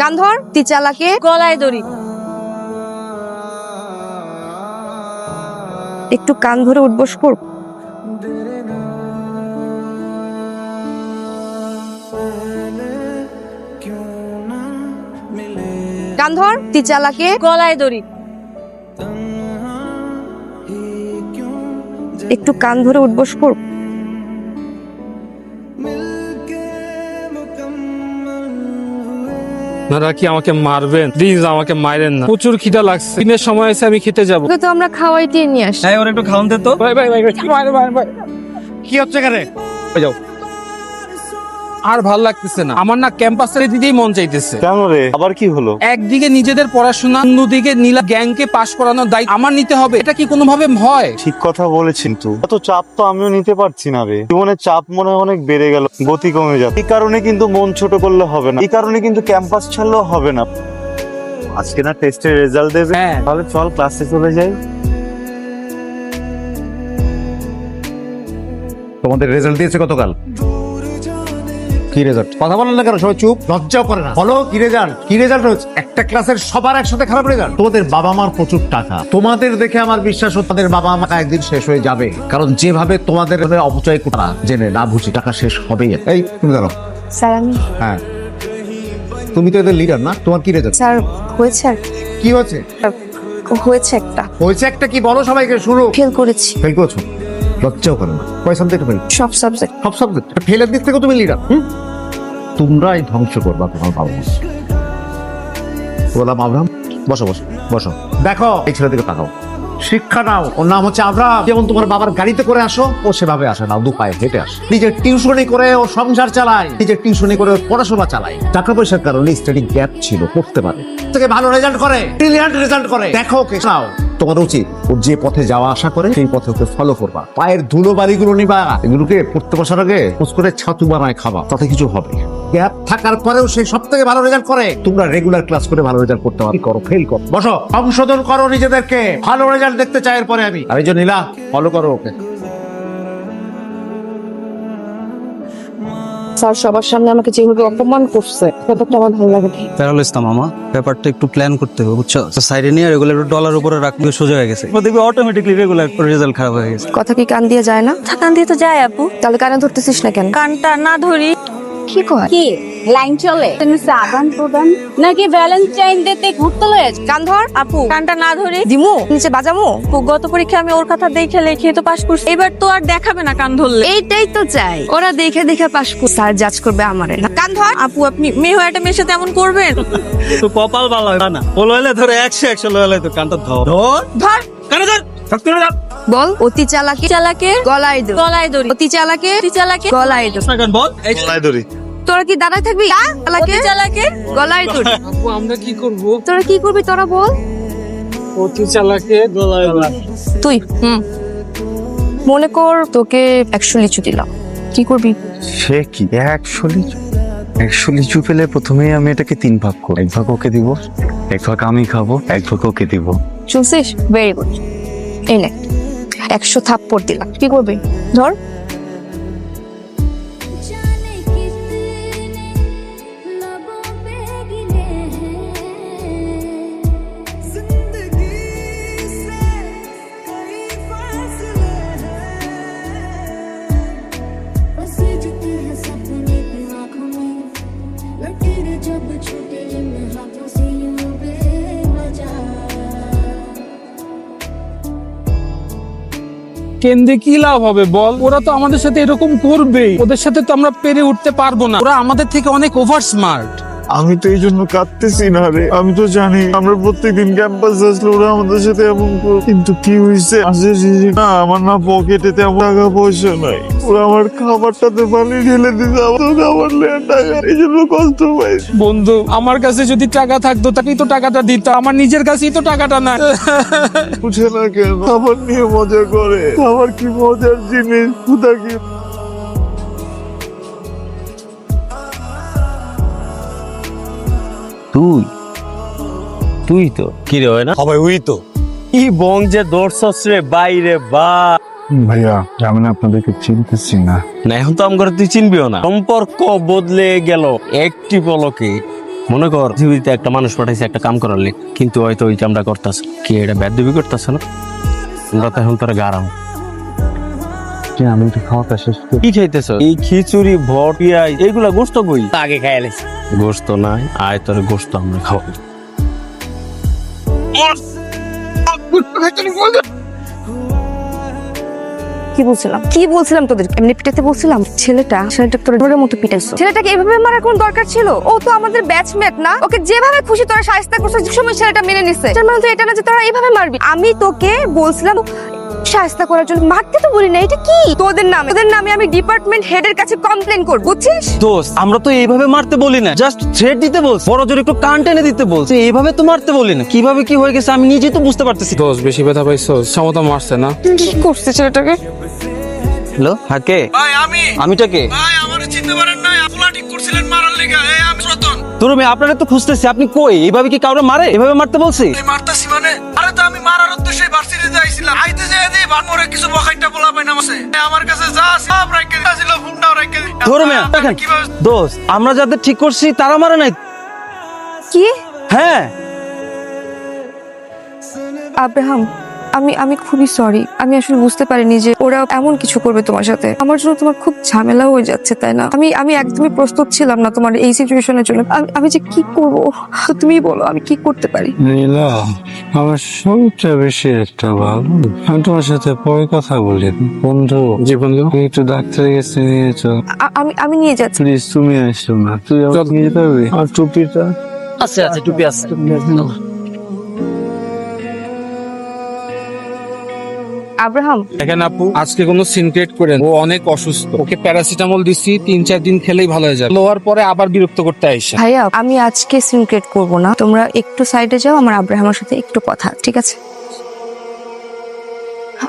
কান ধর, তুই চালাকে গলায় দড়ি। একটু কান ধরে উঠবস কর। কান ধর, তুই চালাকে গলায় দড়ি। একটু কান ধরে উঠবস কর। আপনারা কি আমাকে মারবেন? প্লিজ আমাকে মারেন না, প্রচুর খিদা লাগছে। দিনের সময় এসে আমি খেতে যাবো। তো আমরা খাওয়াইতে নিয়ে আসি। হ্যাঁ, ওর একটু খাওয়ান দে তো। ভাই ভাই ভাই ভাই, কি হচ্ছে এখানে? যাও। আর ভাল লাগতেছে না, আমার না ক্যাম্পাসে দিতেই মন চাইতেছে। কেন রে, আবার কি হলো? একদিকে নিজেদের পড়াশোনা, অন্যদিকে নীলা গ্যাংকে পাশ করানোর দায়িত্ব আমার নিতে হবে। এটা কি কোনোভাবে হয়? ঠিক কথা বলেছেন তো। এত চাপ তো আমিও নিতে পারছি না রে। জীবনের চাপ মনে হয় অনেক বেড়ে গেল, গতি কমে যাচ্ছে। এই কারণে কিন্তু মন ছোট করলে হবে না, এই কারণে কিন্তু ক্যাম্পাস ছাড়লেও হবে না। আজকে না টেস্টের রেজাল্ট দেবে, হ্যাঁ। তাহলে চল ক্লাসে চলে যাই। তোমাদের রেজাল্ট দিয়েছে গতকাল। কি রেজাল্ট? কথা বলেন না কেন? সবাই চুপ, লজ্জাও করে না। বলো কি রেজাল্ট? কি রেজাল্ট হয়েছে? একটা ক্লাসের সবার একসাথে খারাপ রেজাল্ট। তোমাদের বাবা মার প্রচুর টাকা, তোমাদের দেখে আমার বিশ্বাস হচ্ছে তাদের বাবা মা একদিন শেষ হয়ে যাবে। কারণ যেভাবে তোমাদের অপচয় করা জেনে না বুঝি টাকা শেষ হবেই। এই তুমি জানো? স্যার আমি হ্যাঁ, তুমি তো এদের লিডার না? তোমার কি রেজাল্ট? স্যার হয়েছে আর কি হয়েছে? হয়েছে একটা হয়েছে একটা কি বলো সবাইকে, শুরু। ফেল করেছি ফেল করেছো? লজ্জাও করে না? কয় সাবজেক্ট ফেল? সব সাবজেক্ট। সব সাবজেক্ট ফেলের দিক থেকে তুমি লিডার। তোমরাই ধ্বংস করবা তোমার বাবা মা। গোলাম আব্রাহাম, বসো বসো বসো। দেখো এই ছেলের দিকে তাকাও, শিক্ষা নাও। ওর নাম হচ্ছে আব্রাহাম। যেমন তোমার বাবার গাড়িতে করে আসো, ও সেভাবে আসে না, দু পায়ে হেঁটে আসে। নিজের টিউশনি করে ও সংসার চালায়, নিজের টিউশনি করে ও পড়াশোনা চালায়। টাকা পয়সার কারণে স্টাডি গ্যাপ ছিল, পড়তে পারে, থেকে ভালো রেজাল্ট করে, ব্রিলিয়ান্ট রেজাল্ট করে। দেখো ওকে নাও, তোমার উচিত ও যে পথে যাওয়া আশা করে সেই পথে ওকে ফলো করবা। পায়ের ধুলো বাড়িগুলো নিবা, এগুলোকে পড়তে বসার আগে খোঁজ করে ছাতু বানায় খাবা, তাতে কিছু হবে। গ্যাপ থাকার পরেও সে সব থেকে ভালো রেজাল্ট করে। তোমরা রেগুলার ক্লাস করে ভালো রেজাল্ট করতে পারো, করো ফেল করো, বসো, সংশোধন করো নিজেদেরকে। ভালো রেজাল্ট দেখতে চাই এরপরে আমি। আর এই যে নীলা, ফলো করো ওকে। স্যার সবার সামনে আমাকে যেভাবে অপমান করছে ব্যাপারটা আমার ভালো লাগে না। প্যারাল ইসলাম মামা, ব্যাপারটা একটু প্ল্যান করতে হবে, বুঝছো? সাইডে নিয়ে রেগুলার ডলার উপরে রাখলে সোজা হয়ে গেছে, দেখবি অটোমেটিকলি রেগুলার রেজাল্ট খারাপ হয়ে গেছে। কথা কি কান দিয়ে যায় না? কান দিয়ে তো যায় আপু। তাহলে কানে ধরতেছিস না কেন? কানটা না ধরি কি কয়? কি লাইন চলে? আদান প্রদান নাকি ভ্যালেন্টাইন ডেতে ঘুরতে লয়ে যায়? কান ধর আপু কানটা না ধরি দিমু নিচে বাজামু। আপু, গত পরীক্ষা আমি ওর কথা দেখে লিখে তো পাস করছি, এবার তো আর দেখাবে না কান ধরলে। এইটাই তো চাই, ওরা দেখে দেখে পাস করবে, স্যার জাজ করবে আমারে না। কান ধর। আপু আপনি মেয়ে হয়ে একটা মেয়ের সাথে এমন করবেন? তো কপাল ভালো না, বলো হলে ধরে 100 লইলে তো কানটা ধর ধর ধর কানে ধর, শক্তি করে ধর। বল অতি চালাকে চালাকে গলায় দড়ি। গলায় দড়ি। অতি চালাকে অতি চালাকে গলায় দড়ি। এখন বল এই গলায় দড়ি। তোরা কি দাঁড়ায় থাকবি? চালাকে অতি চালাকে গলায় দড়ি। আপু আমরা কি করব? তোরা কি করবি তোরা বল। অতি চালাকে গলায় দড়ি। তুই মনে কর তোকে 100 লিচু দিলাম, কি করবি? সে কি 100 লিচু পেলে প্রথমেই আমি এটাকে 3 ভাগ করব। 1 ভাগ ওকে দিব, 1 ভাগ আমি খাবো, 1 ভাগ ওকে দিব। শুনছিস? Very good. এই নে 100 থাপ্পড় দিলাম, কি করবি? ধর। কেন্দ্রে কি লাভ হবে বল? ওরা তো আমাদের সাথে এরকম করবেই, ওদের সাথে তো আমরা পেরে উঠতে পারবো না। ওরা আমাদের থেকে অনেক ওভার স্মার্ট। আমি তো এই জন্য কাঁদতেছি না রে। আমি তো জানি আমরা প্রত্যেকদিন ক্যাম্পাসে আসলে ওরা আমাদের সাথে এমন করে, কিন্তু কি হয়েছে না, আমার না পকেটে তেমন টাকা পয়সা নাই। ওরা আমার খাবারটাতে পানি ঢেলে দিতে, আমার খাবার নেওয়ার টাকা, এই জন্য কষ্ট পাই। বন্ধু, আমার কাছে যদি টাকা থাকতো তাকেই তো টাকাটা দিত, আমার নিজের কাছেই তো টাকাটা না। বুঝে না কেন খাবার নিয়ে মজা করে? খাবার কি মজার জিনিস? খুদা কি তুই তো কি রে, হয় না সবাই? উই তো কি বং যে দর্শস রে বাইরে বা। ভাইয়া আমি না আপনাদেরকে চিনতেছি না। না এখন তো আমার তুই চিনবিও না, সম্পর্ক বদলে গেল একটি পলকে। মনে কর পৃথিবীতে একটা মানুষ পাঠাইছে একটা কাম করার লেগে, কিন্তু হয়তো ওই কামটা করতেছে কি, এটা বেদবি করতেছে না? আমরা তো এখন তোর গারাম। আমি একটু খাওয়াটা শেষ করি। কি খাইতেছ? এই খিচুড়ি ভট পিয়াই এইগুলা গোস্ত কই? আগে খাইয়ালিস। গোস্ত নাই, আয় তোর গোস্ত আমরা খাওয়াই। কি বলছিলাম তোদের? এমনি পিটাতে বলছিলাম? ছেলেটা তোর ডোরের মতো পিটাইছো। ছেলেটাকে এভাবে মারার কোন দরকার ছিল? ও তো আমাদের ব্যাচমেট না? ওকে যেভাবে খুশি তোরা শায়েস্তা করছিস, যে সময় ছেলেটা মেনে নিছে, তার মানে তো এটা না যে তোরা এইভাবে মারবি। আমি তোকে বলছিলাম শায়েস্তা করার জন্য, মারতে তো বলি না। এটা কি তোদের নামে আমি ডিপার্টমেন্ট হেডের কাছে কমপ্লেন করব, বুঝছিস? দোস্ত, আমরা তো এইভাবে মারতে বলি না, জাস্ট থ্রেট দিতে বলছি, বড় জোর একটু কান টেনে দিতে বলছি, এইভাবে তো মারতে বলি না। কিভাবে কি হয়ে গেছে আমি নিজেই তো বুঝতে পারতেছি। দোষ বেশি ব্যথা পাইছো, সমতা মারছে না? কি করছে ছেলেটাকে? হ্যালো, হ্যাঁ কে? ভাই আমিটা কে? ভাই আমারে চিনতে পারেন না? আপনারা ঠিক করছিলেন মারার লেগে। এই আমি রতন। তোর মেয়ে আপনারা তো খুঁজতেছি, আপনি কই? এইভাবে কি কাউরে মারে? এভাবে মারতে বলছি? এই মারতাছি মানে? আরে তো আমি মারার উদ্দেশ্যে ভার্সিটিতে আইছিলাম। আইতে যাই দি বানমরে কিছু বখাইটা বলা পাই না আমাছে। আমার কাছে যা সব রাইখে দিছিল, ফোনটাও রাইখে দি। তোর মেয়ে দেখেন দোস্ত, আমরা যাদের ঠিক করছি তারা মারে নাই। কি? হ্যাঁ আব্রাহাম, আমি খুবই সরি। আমি আসলে বুঝতে পারিনি যে ওরা এমন কিছু করবে তোমার সাথে। আমার জন্য তোমার খুব ঝামেলা হয়ে যাচ্ছে, তাই না? আমি একদমই প্রস্তুত ছিলাম না তোমার এই সিচুয়েশনের জন্য। আমি যে কি করব, তো তুমিই বলো আমি কি করতে পারি? নীলা, আমার শরীরটা বেশি একটা ভালো। আমি তোমার সাথে পরে কথা বলি। বন্ধু, জি বন্ধু। তুমি একটু ডাক্তারের কাছে নিয়ে চল। আমি নিয়ে যাচ্ছি। প্লিজ, তুমি আসো না। তুই আমাকে নিয়ে যাবি? আর টুপিটা? আচ্ছা আচ্ছা, টুপি আছে। আব্রাহাম, দেখেন আপু, আজকে কোনো সিন ক্রিয়েট করেন। ও অনেক অসুস্থ, ওকে প্যারাসিটামল দিছি, 3-4 দিন খেলেই ভালো হয়ে যাবে। লোয়ার পরে আবার বিরক্ত করতে আইসা। ভাইয়া আমি আজকে সিন ক্রিয়েট করবো না। তোমরা একটু সাইডে যাও, আমার আব্রাহামের সাথে একটু কথা, ঠিক আছে?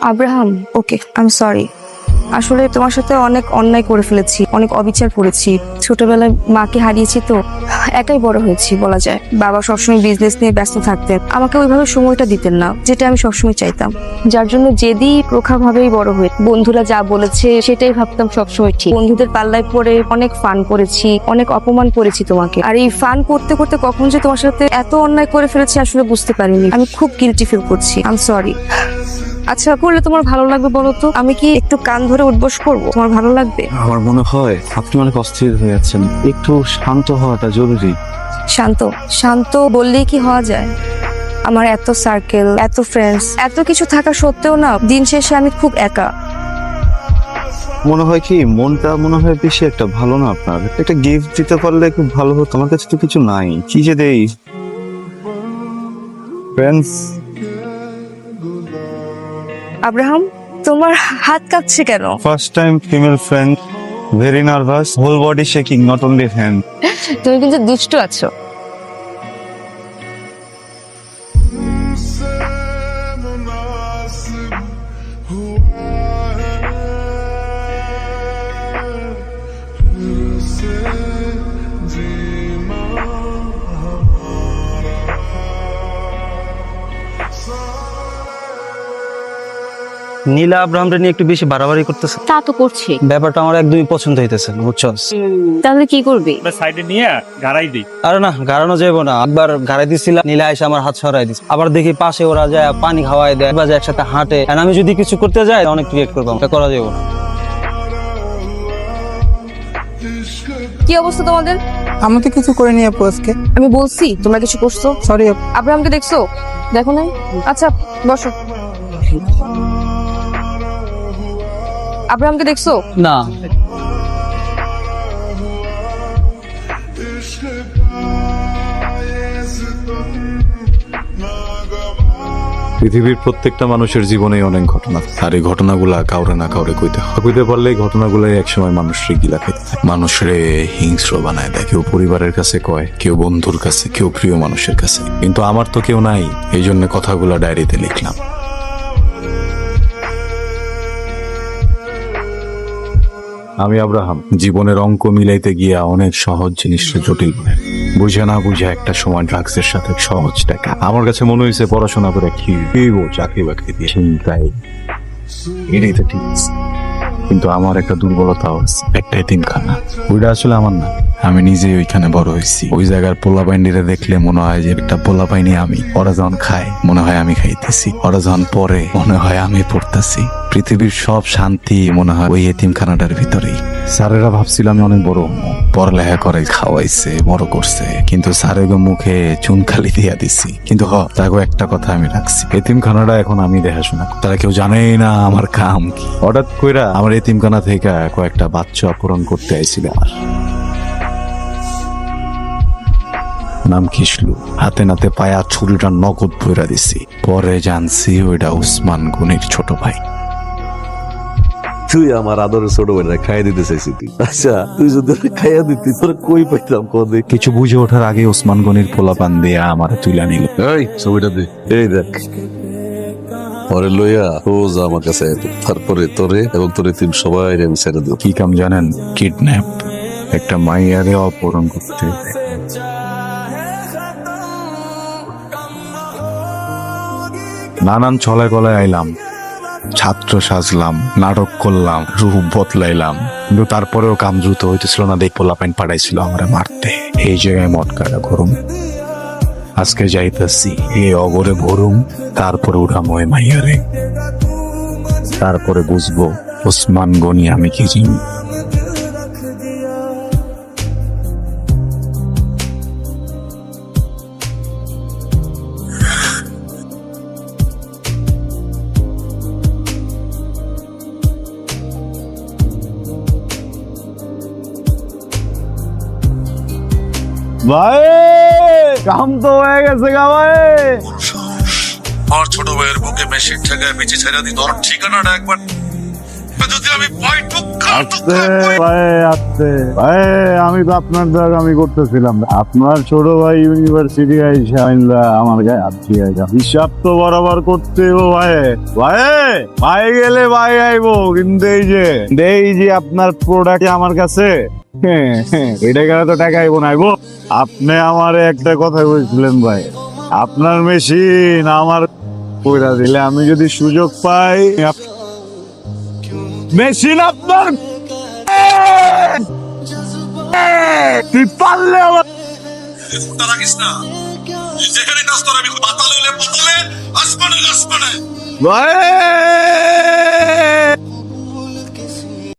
Abraham, okay, I am sorry. আসলে তোমার সাথে অনেক অন্যায় করে ফেলেছি, অনেক অবিচার করেছি। ছোটবেলায় মাকে হারিয়েছি, তো একাই বড় হয়েছি বলা যায়। বাবা সবসময় বিজনেস নিয়ে ব্যস্ত থাকতেন, আমাকে ওইভাবে সময়টা দিতেন না, যেটা আমি সবসময় চাইতাম। যার জন্য জেদি প্রখা ভাবেই বড় হয়ে বন্ধুরা যা বলেছে সেটাই ভাবতাম সবসময় ঠিক। বন্ধুদের পাল্লায় পড়ে অনেক ফান করেছি, অনেক অপমান করেছি তোমাকে। আর এই ফান করতে করতে কখন যে তোমার সাথে এত অন্যায় করে ফেলেছি আসলে বুঝতে পারিনি। আমি খুব গিল্টি ফিল করছি, আই এম সরি। আচ্ছা, করলে তোমার ভালো লাগবে বলো তো? আমি কি একটু কান ধরে উঠবস করবো? তোমার ভালো লাগবে? আমার মনে হয় আপনি অনেক অস্থির হয়ে যাচ্ছেন। একটু শান্ত হওয়াটা জরুরি। শান্ত বললেই কি হওয়া যায়? আমার এত সার্কেল, এত ফ্রেন্ডস, এত কিছু থাকা সত্ত্বেও না দিন শেষে আমি খুব একা। মনে হয় কি মনটা মনে হয় বেশি একটা ভালো না আপনার? একটা গিফট দিতে পারলে খুব ভালো হতো। আমার কাছে তো কিছু নাই, কি যে দেই? ফ্রেন্ডস, আব্রাহাম, তোমার হাত কাঁপছে কেন? First time female friend, very nervous, whole body shaking, not only hand. তুমি কিন্তু দুষ্ট আছো। নীলা আব্রাহামরে নিয়ে একটু বেশি বাড়াবাড়ি করতেছে। তা তো করছে। ব্যাপারটা আমার একদমই পছন্দ হইতেছে না, বুঝছস? তাহলে কি করবি? সাইডে নিয়ে গাড়াই দিই। আরে না, গাড়ানো যাবো না। একবার গাড়াই দিছিলাম, নীলা এসে আমার হাত সরাই দিচ্ছে। আবার দেখি পাশে ওরা যায় পানি খাওয়াই দেয়, বা যায় একসাথে হাঁটে। আর আমি যদি কিছু করতে যাই অনেক ক্রিয়েট করবো, এটা করা যাবো না। কি অবস্থা তোমাদের? আমি তো কিছু করে নিয়ে আপু আজকে। আমি বলছি তোমরা কিছু করছো। সরি। আব্রাহামকে দেখছো? দেখো নাই? আচ্ছা বসো। আব্রাহামকে দেখছো? না। পৃথিবীর প্রত্যেকটা মানুষের জীবনেই অনেক ঘটনা, আর এই ঘটনাগুলা কাউরে না কাউরে কইতে পারলে এই ঘটনাগুলাই একসময় মানুষরে গিলা খেতে থাকে, মানুষরে হিংস্র বানায় দেয়। কেউ পরিবারের কাছে কয়, কেউ বন্ধুর কাছে, কেউ প্রিয় মানুষের কাছে। কিন্তু আমার তো কেউ নাই, এই জন্য কথাগুলা ডায়েরিতে লিখলাম। আমি আব্রাহাম জীবনের অঙ্ক মিলাইতে গিয়া অনেক সহজ জিনিসটা জটিল বানাই। বুঝে না বুঝে একটা সময় ড্রাগসের সাথে সহজ টাকা। আমার কাছে মনে হয়েছে পড়াশোনা করে কি চাকরি বাকরি দিয়ে চিন্তাই, এটাই তো ঠিক আছে। কিন্তু আমার একটা দুর্বলতাও আছে, একটা এতিমখানা। ওইটা আসলে আমার না, আমি নিজে ওইখানে বড় হয়েছি। ওই জায়গার পোলাপাইনিরা দেখলে মনে হয় যে একটা পোলাপাইনি আমি। ওরা যখন খায় মনে হয় আমি খাইতেছি, ওরা যখন পড়ে মনে হয় আমি পড়তেছি। পৃথিবীর সব শান্তি মনে হয় ওই এতিমখানাটার ভিতরেই। স্যারেরা ভাবছিল আমি অনেক বড়, পড়ালেখা করে খাওয়াইছে, বড় করছে, কিন্তু স্যারের মুখে চুন খালি দিয়া দিছি। কিন্তু তাকে একটা কথা আমি রাখছি, এতিমখানাটা এখন আমি দেখাশোনা। তারা কেউ জানেই না আমার কাম কি। হঠাৎ কইরা আমার এতিমখানা থেকে কয়েকটা বাচ্চা অপহরণ করতে আইছিল। আমার নাম কিসলু, হাতে নাতে পায়া ছুরিটা নগদ ভইরা দিছি। পরে জানছি ওইটা ওসমান গনির ছোট ভাই। তুই আমার আদরের ছোট ভাইরা খাইয়া দিতে চাইছি তুই। আচ্ছা তুই যদি খাইয়া দিতি তোর কই পাইতাম কদে। কিছু বুঝে ওঠার আগে ওসমান গনির পোলাপান দিয়ে আমার তুইলা নিল। এই ছবিটা দে, এই দেখ পরে লইয়া ও যা আমার কাছে আয়। তারপরে তোরে এবং তোর এতিম সবাই আমি ছেড়ে দেব। কি কাম জানেন? কিডন্যাপ, একটা মাইয়ারে অপহরণ করতে। নানান ছলায় গলায় আইলাম, ছাত্র সাজলাম, নাটক করলাম, রূপ বদলাইলাম, কিন্তু তারপরেও কাম দ্রুত হইতেছিল না। দেখ পোলাপাইন পাঠাইছিল আমরা মারতে। এই জায়গায় মটকাটা গরম। আজকে যাইতেছি এই অগরে ভরুম, তারপরে উঠাম ওই মাইয়ারে, তারপরে বুঝবো ওসমান গনি আমি কি চিনি। ভাই কাম তো হয়ে গেছে গা ভাই। আমার ছোট ভাইয়ের বুকে মেশিন ঠেকায় বেঁচে ছেড়ে দিই। তোর ঠিকানাটা একবার যদি আমি ভয় ভাই আমি তো আপনার দ্বারা আমি করতেছিলাম। আপনার ছোট ভাই ইউনিভার্সিটি আইসা আমার গায়ে হাত দিয়ে হিসাব তো বরাবর করতে ভাই। ভাই ভাই গেলে ভাই আইবো, কিন্তু এই যে আপনার প্রোডাক্ট আমার কাছে এটা গেলে তো টাকা আইবো না। আইবো আপনি আমার একটা কথা বলছিলেন ভাই, আপনার মেশিন আমার কইরা দিলে আমি যদি সুযোগ পাই মেশিন আপনার তুই পারলে আমার রাখিস না। যেখানে কাজ তোর আমি পাতালে আসমানে ভাই